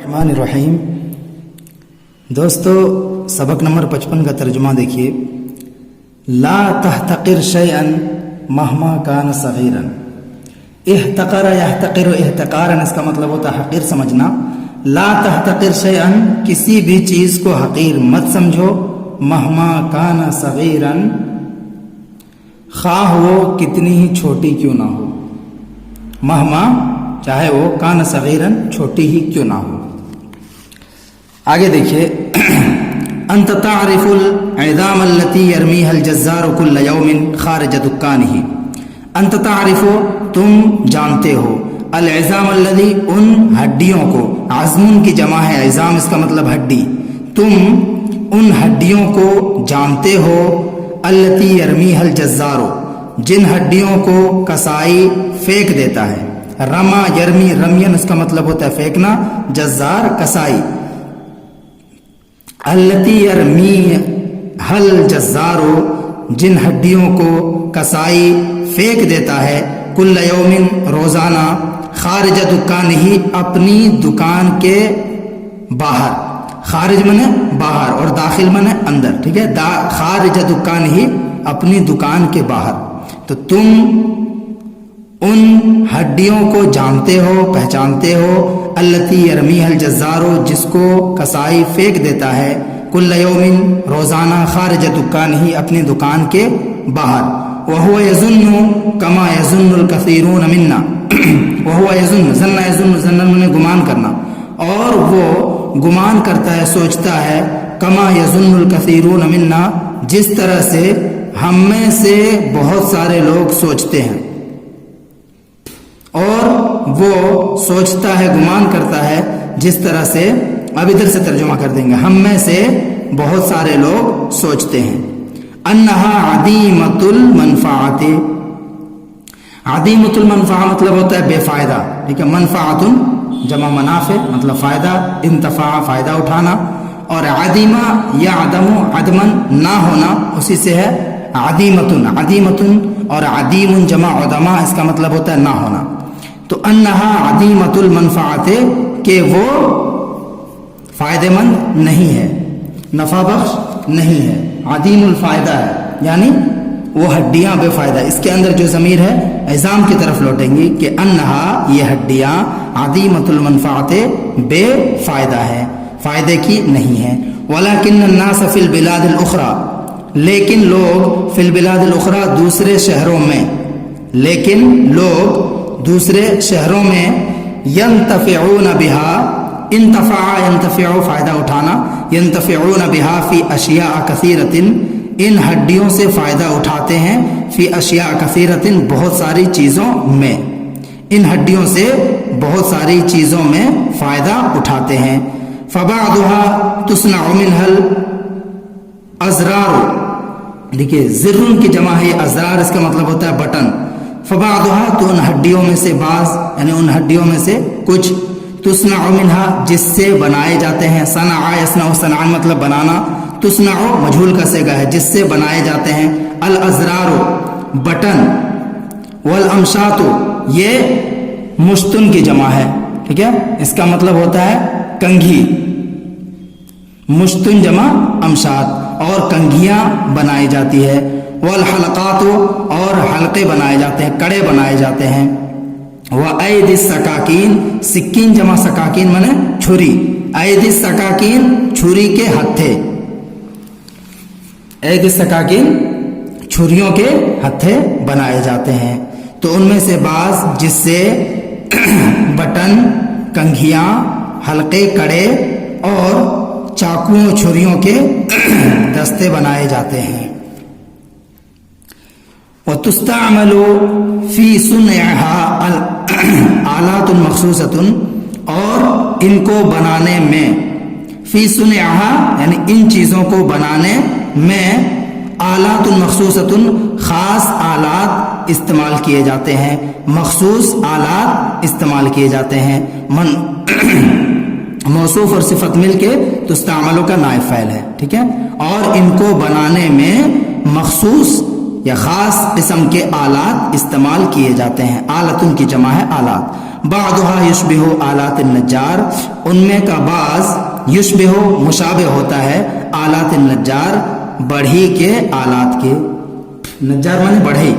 الرحمن الرحیم۔ دوستو سبق نمبر 55 کا ترجمہ دیکھیے۔ لا تحتقر شیئا مہما کان صغیرا۔ احتقر یحتقر احتقارا، اس کا مطلب ہوتا ہے حقیر سمجھنا۔ لا تحتقر شیئا، کسی بھی چیز کو حقیر مت سمجھو، مہما کان صغیرا، خواہ وہ کتنی ہی چھوٹی کیوں نہ ہو، مہما چاہے وہ کان صغیرا چھوٹی ہی کیوں نہ ہو۔ آگے دیکھیے، انت تعرف العظام التي يرميها الجزار كل يوم خارج دکانه۔ انت تعرف، تم جانتے ہو، العظام الذي، ان ہڈیوں کو، عظم کی جمع ہے، عظام اس کا مطلب ہڈی، تم ان ہڈیوں کو جانتے ہو، التي يرميها الجزار، جن ہڈیوں کو کسائی پھینک دیتا ہے۔ رما یرمی، رمین اس کا مطلب ہوتا ہے پھینکنا، جزار کسائی۔ التی یرمیھا الجزار، جن ہڈیوں کو کسائی پھینک دیتا ہے، کل یوم، روزانہ، خارج دکان ہی، اپنی دکان کے باہر، خارج منے باہر اور داخل منے اندر، ٹھیک ہے، خارج دکان ہی، اپنی دکان کے باہر۔ تو تم ان ہڈیوں کو جانتے ہو، پہچانتے ہو، التی یرمیھا الجزار، جس کو کسائی پھینک دیتا ہے، کل یوم، روزانہ، خارج دکان ہی، اپنی دکان کے باہر۔ وہو یظن کما یظن الکثیرون منا، وہو یظن، ظن یظن، ظن میں گمان کرنا، اور وہ گمان کرتا ہے، سوچتا ہے، کما یظن الکثیرون منا، جس طرح سے ہم میں سے بہت سارے لوگ سوچتے ہیں، اور وہ سوچتا ہے، گمان کرتا ہے، جس طرح سے، اب ادھر سے ترجمہ کر دیں گے، ہم میں سے بہت سارے لوگ سوچتے ہیں، انہا عدیمۃ المنفعۃ، عدیمۃ المنفعہ مطلب ہوتا ہے بے فائدہ، ٹھیک ہے، منفعۃ جمع منافع مطلب فائدہ، انتفاع فائدہ اٹھانا، اور عدیمہ یا عدم، عدمن نہ ہونا، اسی سے ہے عدیمۃ، عدیمۃ، اور عدیم جمع عدمہ، اس کا مطلب ہوتا ہے نہ ہونا۔ تو انہا عدیمۃ المنفعۃ، کہ وہ فائدہ مند نہیں ہے، نفع بخش نہیں ہے، عدیم الفائدہ ہے، یعنی وہ ہڈیاں بے فائدہ۔ اس کے اندر جو ضمیر ہے عظام کی طرف لوٹیں گی کہ انہا، یہ ہڈیاں، عدیمۃ المنفعۃ، بے فائدہ ہے، فائدے کی نہیں ہے۔ ولکن الناس فی البلاد الاخری، لیکن لوگ، فی البلاد الاخری، دوسرے شہروں میں، لیکن لوگ دوسرے شہروں میں، ینتفعون بہا، انتفع ینتفع فائدہ اٹھانا، ینتفعون بہا فی اشیاء کثیرۃ، ان ہڈیوں سے فائدہ اٹھاتے ہیں، فی اشیاء کثیرۃ، بہت ساری چیزوں میں، ان ہڈیوں سے بہت ساری چیزوں میں فائدہ اٹھاتے ہیں۔ فبعضها تصنع منها الازرار، دیکھیے زرن کی جمع ہے، ازرار اس کا مطلب ہوتا ہے بٹن۔ فبعضها، تو ان ہڈیوں میں سے بعض، یعنی ان ہڈیوں میں سے کچھ، تصنع منها، جس سے بنائے جاتے ہیں، صنع یصنع صنعا مطلب بنانا، تصنع مجہول کا صیغہ ہے، جس سے بنائے جاتے ہیں، الازرار بٹن، والامشاط، یہ مشتن کی جمع ہے، ٹھیک ہے، اس کا مطلب ہوتا ہے کنگھی، مشتن جمع امشاط، اور کنگھیاں بنائی جاتی ہے، والحلقات، اور حلقے بنائے جاتے ہیں، کڑے بنائے جاتے ہیں، وَأَيْدِ السَّكَاكِينَ، سکین جمع سکاکین منے چھری، اید السکاکین، چھری کے ہتھے، اید السکاکین، چھریوں کے ہتھے بنائے جاتے ہیں۔ تو ان میں سے بعض جس سے بٹن، کنگھیاں، حلقے، کڑے اور چاقوؤں، چھریوں کے دستے بنائے جاتے ہیں۔ وَتُسْتَعْمَلُ فِي صُنْعِهَا آلَاتٌ مَخْصُوصَةٌ، اور ان کو بنانے میں، فی صُنْعِهَا یعنی ان چیزوں کو بنانے میں، آلات مخصوصۃ، خاص آلات استعمال کیے جاتے ہیں، مخصوص آلات استعمال کیے جاتے ہیں۔ موصوف اور صفت مل کے تستعملو کا نائب فاعل ہے، ٹھیک ہے، اور ان کو بنانے میں مخصوص یا خاص قسم کے آلات استعمال کیے جاتے ہیں، آلتن کی جمع ہے آلات۔ بعضها یشبہ آلات النجار، ان میں کا بعض یشبہ مشابہ ہوتا ہے آلات النجار، بڑھئی کے آلات کے، نجار مانے بڑھئی،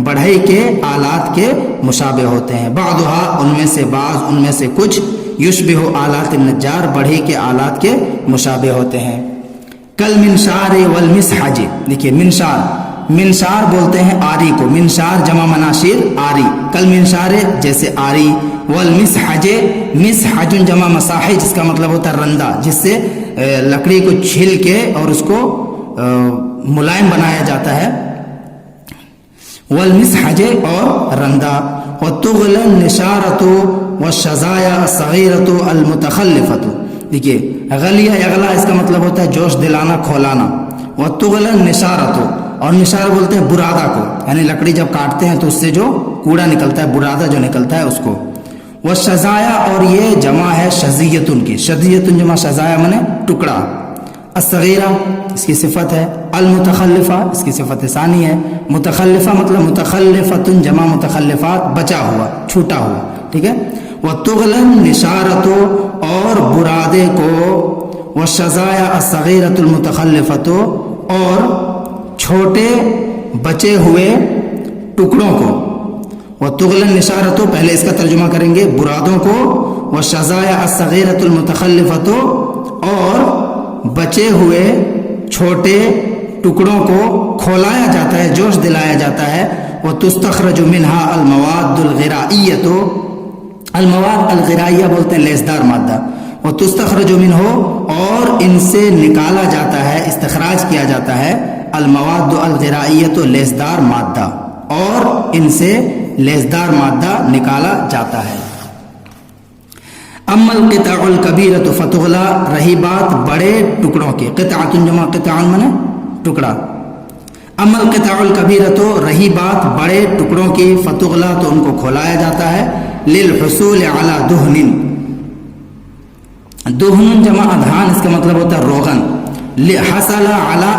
بڑھئی کے آلات کے مشابہ ہوتے ہیں، بعضها ان میں سے بعض، ان میں سے کچھ، یشبہ آلات النجار بڑھئی کے آلات کے مشابہ ہوتے ہیں۔ کل منشار والمسحج، دیکھیے منشار، منشار بولتے ہیں آری کو، منشار جمع مناشیر آری، کل منشار جیسے آری، والمسحج، مسحج جمع مساحج جس کا مطلب ہوتا ہے رندہ، جس سے لکڑی کو چھل کے اور اس کو ملائم بنایا جاتا ہے، والمسحج اور رندہ، وتغل النشارۃ والشظایا الصغیرۃ المتخلفۃ، دیکھیے غلیہ اغلا اس کا مطلب ہوتا ہے جوش دلانا، کھولانا، وتغل النشارۃ، اور نشار بولتے ہیں برادہ کو، یعنی لکڑی جب کاٹتے ہیں تو اس سے جو کوڑا نکلتا ہے، برادہ جو نکلتا ہے اس کو، والشظایا، اور یہ جمع ہے شظیۃ کی، شظیۃ جمع شظایا منے ٹکڑا، الصغیرہ اس کی صفت ہے، المتخلفہ اس کی صفت ثانی ہے، متخلفہ مطلب متخلفۃ جمع متخلفات بچا ہوا، چھوٹا ہوا، ٹھیک ہے، وتغل النشارۃ، اور برادے کو، والشظایا الصغیرۃ المتخلفۃ، اور چھوٹے بچے ہوئے ٹکڑوں کو، وتغل النشارۃ پہلے اس کا ترجمہ کریں گے، برادوں کو، والشظایا الصغیرۃ المتخلفۃ، اور بچے ہوئے چھوٹے ٹکڑوں کو کھولایا جاتا ہے، جوش دلایا جاتا ہے، وتستخرج منها المواد الغرائیۃ، المواد الغرائیہ بولتے ہیں لیسدار مادہ، وتستخرج منه، اور ان سے نکالا جاتا ہے، استخراج کیا جاتا ہے، المواد الغرائیۃ لیسدار مادہ، اور ان سے لیسدار مادہ نکالا جاتا ہے۔ اما القطع الکبیرۃ فتغلا، رہی بات بڑے ٹکڑوں کی، قطعۃ جمع قطعا منے ٹکڑا، اما القطع الکبیرۃ، رہی بات بڑے ٹکڑوں کی، فتغلا تو ان کو کھولایا جاتا ہے، للحصول علی دہن، دہن جمع ادھان اس کا مطلب ہوتا ہے روغن، حصل علی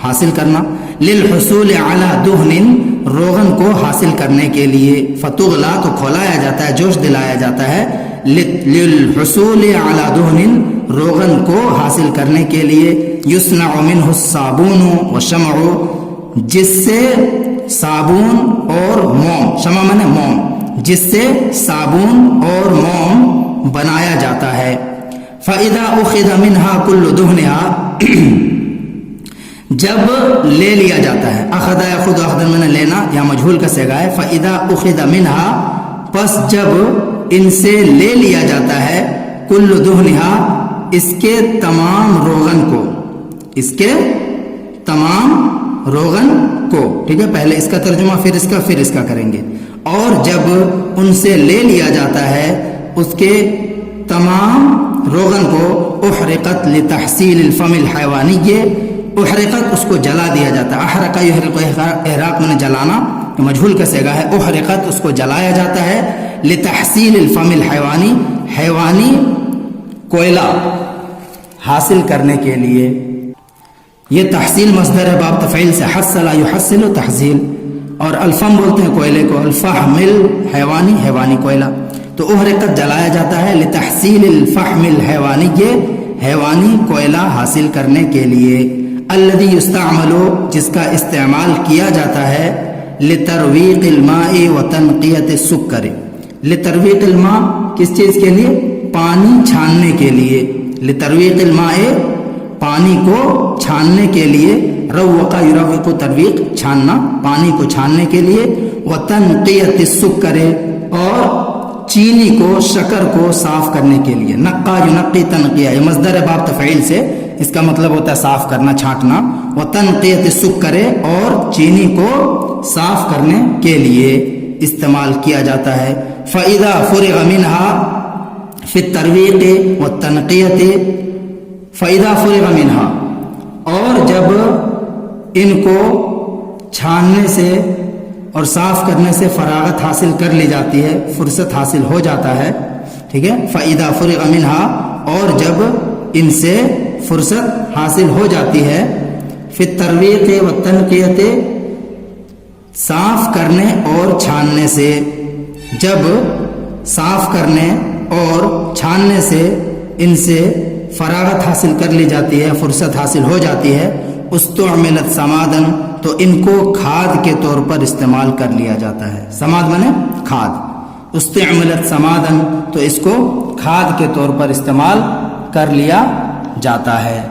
حاصل کرنا، للحصول علی دہن روغن کو حاصل کرنے کے لیے، فتغلا تو کھولایا جاتا ہے، جوش دلایا جاتا ہے، للحصول علی دہن روغن کو حاصل کرنے کے لیے، یصنع منہ الصابون والشمع، جس سے صابن اور موم، شمع منے موم، جس سے صابن اور موم بنایا جاتا ہے، فَإِذَا أُخِذَ مِنْهَا كُلُّ دُهْنِهَا، جب لے لیا جاتا ہے، اخذ یاخذ اخذ میں نے لینا یا مجہول کا صیغہ ہے، فَإِذَا أُخِذَ مِنْهَا، پس جب ان سے لے لیا جاتا ہے، کل دہنہا اس کے تمام روغن کو، اس کے تمام روغن کو، ٹھیک ہے، پہلے اس کا ترجمہ پھر اس کا کریں گے، اور جب ان سے لے لیا جاتا ہے اس کے تمام روغن کو، احرقت لتحصیل الفم الحیوانی، احرقت اس کو جلا دیا جاتا ہے، احرق یحرق، احراق میں نے جلانا، مجہول کا صیغہ ہے، احرقت اس کو جلایا جاتا ہے، لتحصیل الفم الحیوانی، حیوانی کوئلہ حاصل کرنے کے لیے، یہ تحصیل مصدر ہے باب تفعیل سے، حصل یحصل تحصیل، اور الفم بولتے ہیں کوئلے کو، الفحم الحیوانی، حیوانی کوئلہ، تو احرقت جلایا جاتا ہے، لتحصیل الفحم الحیوانی، یہ حیوانی کوئلہ حاصل کرنے کے لیے، الذی یستعمل جس کا استعمال کیا جاتا ہے، لترویق الماء وتنقیۃ السکر، لترویق الماء کس چیز کے لیے؟ پانی چھاننے کے لیے، لترویق الماء پانی کو چھاننے کے لیے، روق یروق ترویق چھاننا، پانی کو چھاننے کے لیے، وتنقیۃ السکر اور چینی کو، شکر کو صاف کرنے کے لیے، نقا ینقی تنقیہ، یہ مصدر ہے باب تفعیل سے، اس کا مطلب ہوتا ہے صاف کرنا، چھانٹنا، وتنقیۃ السکر اور چینی کو صاف کرنے کے لیے استعمال کیا جاتا ہے، فَإِذَا فُرِغَ مِنْهَا فِي التَّرْوِيقِ وَالتَّنْقِيَةِ، فَإِذَا فُرِغَ مِنْهَا، اور جب ان کو چھاننے سے اور صاف کرنے سے فراغت حاصل کر لی جاتی ہے، فرصت حاصل ہو جاتا ہے، ٹھیک ہے، فَإِذَا فُرِغَ مِنْهَا، اور جب ان سے فرصت حاصل ہو جاتی ہے، فِي التَّرْوِيقِ وَالتَّنْقِيَةِ صاف کرنے اور چھاننے سے، جب صاف کرنے اور چھاننے سے ان سے فراغت حاصل کر لی جاتی ہے، فرصت حاصل ہو جاتی ہے، استعملت سمادن، تو ان کو کھاد کے طور پر استعمال کر لیا جاتا ہے. سماد مانے کھاد، استعملت سمادن، تو اس کو کھاد کے طور پر استعمال کر لیا جاتا ہے.